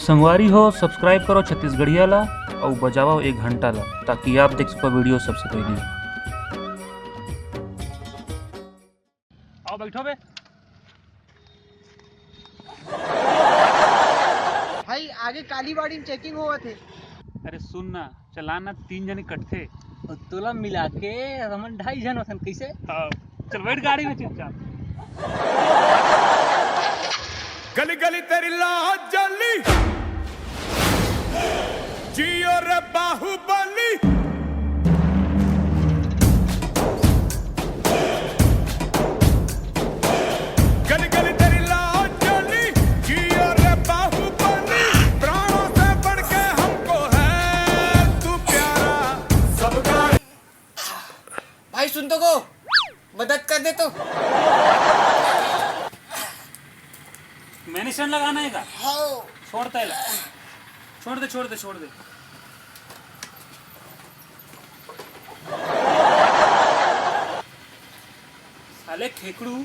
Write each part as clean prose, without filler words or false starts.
संगवारी हो सब्सक्राइब करो छत्तीसगढ़िया ला और बजाओ एक घंटा ला ताकि आप देख सको वीडियो सबसे पहले। आओ बैठो बे। भाई आगे कालीबाड़ी में चेकिंग हुआ थे। अरे सुन ना, चलान ना 3 जने कटथे और तोला मिला के हमन 2.5 जन होथन कैसे? हाँ चल बैठ गाड़ी में चुपचाप। गली गली तेरी लाज जली जियो रे बाहुबली। गली गली तेरी लाज जली जियो रे बाहुबली। प्राणों से बढ़ के हमको है तू प्यारा सबका। भाई सुन तो को मदद कर दे तो। मैंने शन लगाना है का? हाँ। छोड़ता है ला। छोड़ दे छोड़ दे छोड़ दे। साले खेकड़ू,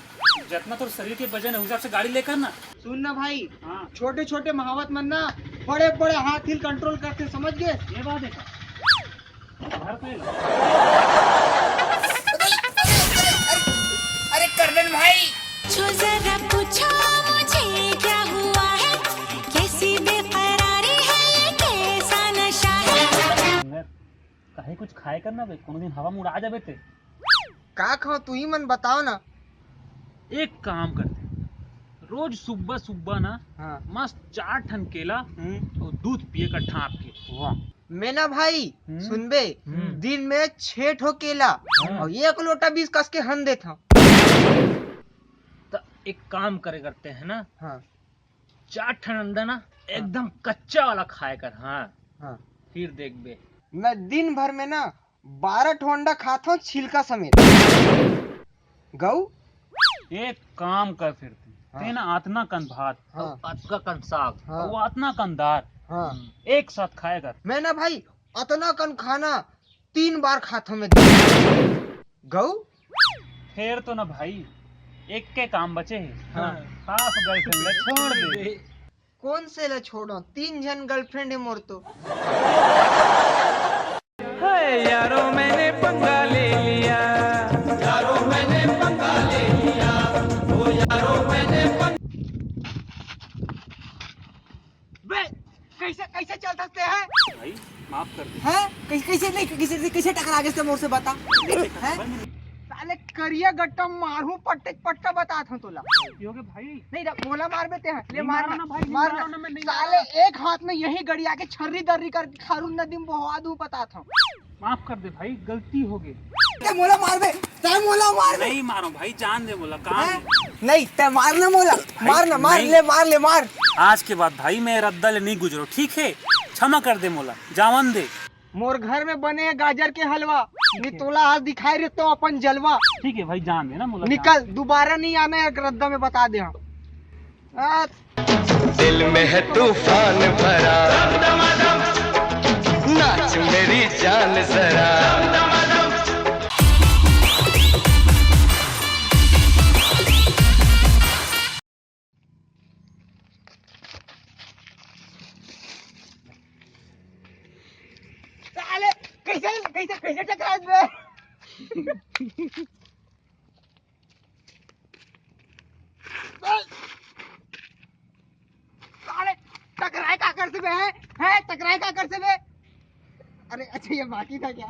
जितना तो शरीर के वजन है उस हिसाब से गाड़ी लेकर ना। सुन ना भाई, हाँ छोटे छोटे महावत मन ना बड़े बड़े हाथ हिल कंट्रोल करते, समझ गए? ये बात है का? बाहर पे ला। अरे कर्नल भाई जो जरा पूछो मुझे क्या हुआ है, कैसी बेकरारी है, ये कैसा नशा है। काहे कुछ खाए करना बे, कोनो दिन हवा में उड़ा जाबे ते। का खाओ तू ही मन बताओ ना। एक काम करते, रोज सुबह सुबह ना हाँ। मस्त 4 ठन केला और दूध पिए का ठाप के। वाह। मैं ना भाई सुनबे, दिन में 6 ठो केला और 1 लोटा 20 कस के हन देता। तो एक काम करे करते हैं ना, हाँ 4 ठन अंडा ना एकदम कच्चा वाला खाए कर। हाँ हाँ। फिर देख बे। मैं दिन भर में ना 12 ठो अंडा खाता हूँ छिलका समेत। गऊ एक काम कर फिर हाँ। ते ना आतना कन भात हाँ। और अतका कन साग हाँ। और आतना कन दाल हाँ। एक साथ खाए कर। मैं ना भाई अतना कन खाना 3 बार खाता हूँ मैं। गऊ फिर तो ना भाई एक के काम बचे है। हाँ। खास गर्लफ्रेंड छोड़ दे। कौन से ले छोड़ो, 3 जन गर्लफ्रेंड है मोर तो। यारो मैंने पंगा ले लिया, यारो मैंने पंगा ले लिया, ओ यारो मैंने बे कैसे कैसे चल सकते हैं? भाई माफ कर दे। हैं? कैसे नहीं कैसे टकरा गए मोर से बता। हैं? साले करिया गट्टा मारू पट्टा बता था तोला। हो गए भाई। नहीं बोला मार देते हैं। ले नहीं मारना मारो ना भाई, नहीं मारना। मारो ना, मैं नहीं साले एक हाथ में यही गड़िया के छर्री दर्री कर खारून नदी में बहा दूं बता था। माफ कर दे भाई, गलती हो गई। ते मोला मार बे, ते मोला मार बे। नहीं मारो भाई, जान दे बोला काम है। नहीं ते मारना मोला, मारना मार नहीं। ले मार ले मार। आज के बाद भाई मैं रद्दा ले नहीं गुजरो, ठीक है? क्षमा कर दे मोला, जावन दे। मोर घर में बने गाजर के हलवा, नी तोला आज दिखाई रहे तो अपन जलवा। ठीक है भाई, जान दे ना मोला। निकल, दोबारा नहीं आना है रद्दा में बता दे। हाँ दिल में है तूफान भरा, नाच मेरी जान जरा। साले कैसे टकरा बे। साले टकराए का कर से बे है टकराए का कर से बे। अरे अच्छा ये बाकी था क्या?